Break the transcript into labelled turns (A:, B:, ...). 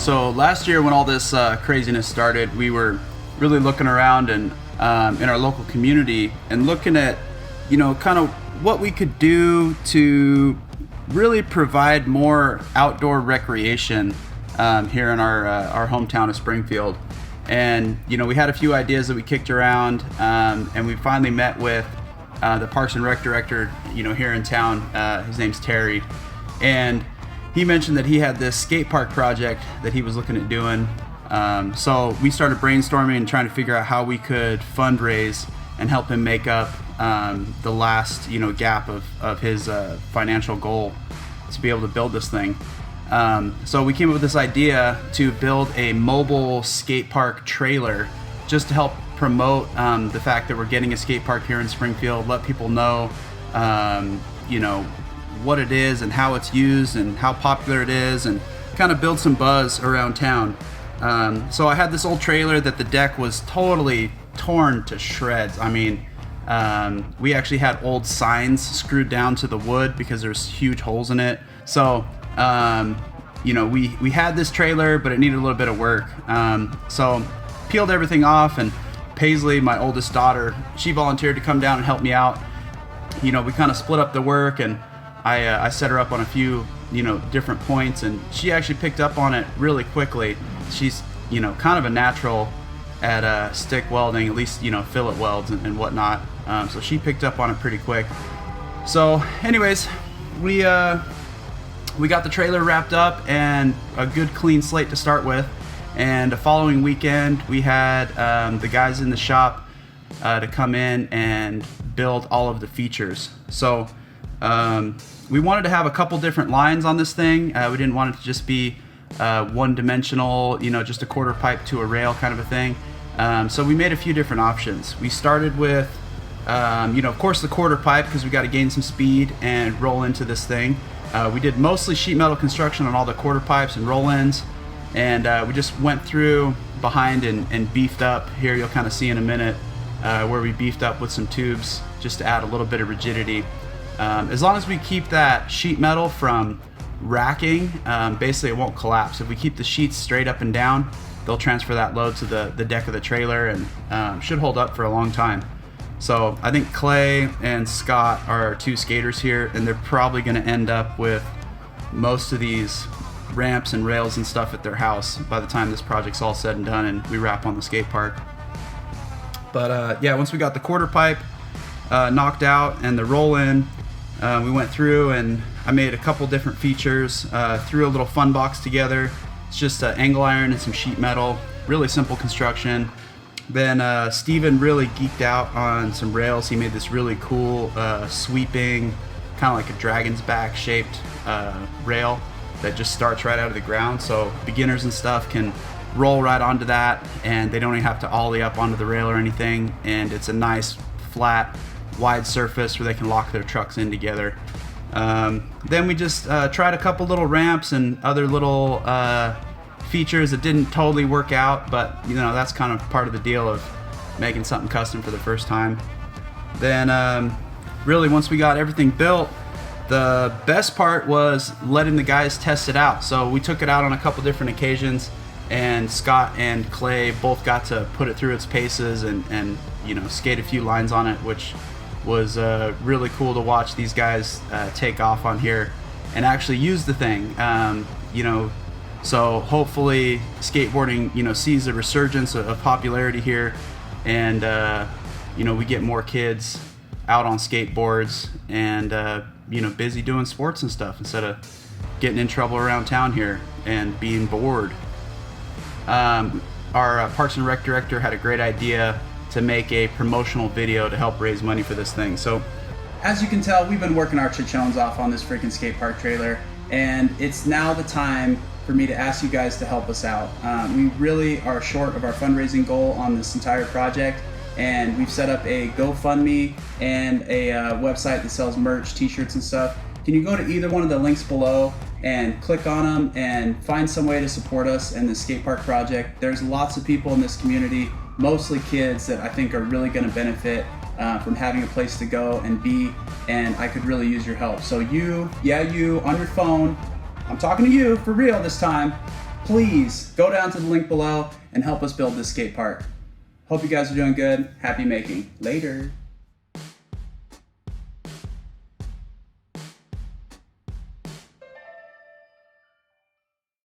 A: So last year when all this craziness started, we were really looking around and in our local community and looking at, kind of what we could do to really provide more outdoor recreation here in our hometown of Springfield. And, we had a few ideas that we kicked around, and we finally met with the Parks and Rec director, here in town. His name's Terry. And he mentioned that he had this skate park project that he was looking at doing. So we started brainstorming and trying to figure out how we could fundraise and help him make up the last, gap of his financial goal to be able to build this thing. So we came up with this idea to build a mobile skate park trailer just to help promote the fact that we're getting a skate park here in Springfield, let people know, what it is and how it's used and how popular it is, and kind of build some buzz around town. So I had this old trailer that the deck was totally torn to shreds. I mean, we actually had old signs screwed down to the wood because there's huge holes in it. So, we had this trailer, but it needed a little bit of work. So peeled everything off, and Paisley, my oldest daughter, she volunteered to come down and help me out. We kind of split up the work, and I set her up on a few, different points, and she actually picked up on it really quickly. She's, kind of a natural at stick welding, at least, fillet welds and whatnot. So she picked up on it pretty quick. So anyways, we got the trailer wrapped up and a good clean slate to start with. And the following weekend, we had the guys in the shop to come in and build all of the features. So we wanted to have a couple different lines on this thing. We didn't want it to just be one-dimensional, just a quarter pipe to a rail kind of a thing. So we made a few different options. We started with, of course, the quarter pipe, because we got to gain some speed and roll into this thing. We did mostly sheet metal construction on all the quarter pipes and roll-ins, and we just went through behind and beefed up. Here you'll kind of see in a minute where we beefed up with some tubes just to add a little bit of rigidity. As long as we keep that sheet metal from racking, basically it won't collapse. If we keep the sheets straight up and down, they'll transfer that load to the deck of the trailer, and should hold up for a long time. So I think Clay and Scott are our two skaters here, and they're probably going to end up with most of these ramps and rails and stuff at their house by the time this project's all said and done and we wrap on the skate park. But once we got the quarter pipe knocked out and the roll in, we went through and I made a couple different features, threw a little fun box together. It's just angle iron and some sheet metal, really simple construction. Then Steven really geeked out on some rails. He made this really cool sweeping, kind of like a dragon's back shaped rail that just starts right out of the ground. So beginners and stuff can roll right onto that, and they don't even have to ollie up onto the rail or anything. And it's a nice, flat, wide surface where they can lock their trucks in together. Then we just tried a couple little ramps and other little features that didn't totally work out, but that's kind of part of the deal of making something custom for the first time. Then really once we got everything built, the best part was letting the guys test it out. So we took it out on a couple different occasions, and Scott and Clay both got to put it through its paces and skate a few lines on it, which was really cool to watch these guys take off on here and actually use the thing. So hopefully skateboarding, sees a resurgence of popularity here, and we get more kids out on skateboards and busy doing sports and stuff instead of getting in trouble around town here and being bored. Our Parks and Rec director had a great idea to make a promotional video to help raise money for this thing. So as you can tell, we've been working our chichones off on this freaking skate park trailer, and it's now the time for me to ask you guys to help us out. We really are short of our fundraising goal on this entire project, and we've set up a GoFundMe and a website that sells merch, t-shirts and stuff. Can you go to either one of the links below and click on them and find some way to support us in the skate park project? There's lots of people in this community, mostly kids, that I think are really going to benefit from having a place to go and be, and I could really use your help. So you on your phone, I'm talking to you for real this time, please go down to the link below and help us build this skate park. Hope you guys are doing good. Happy making. Later.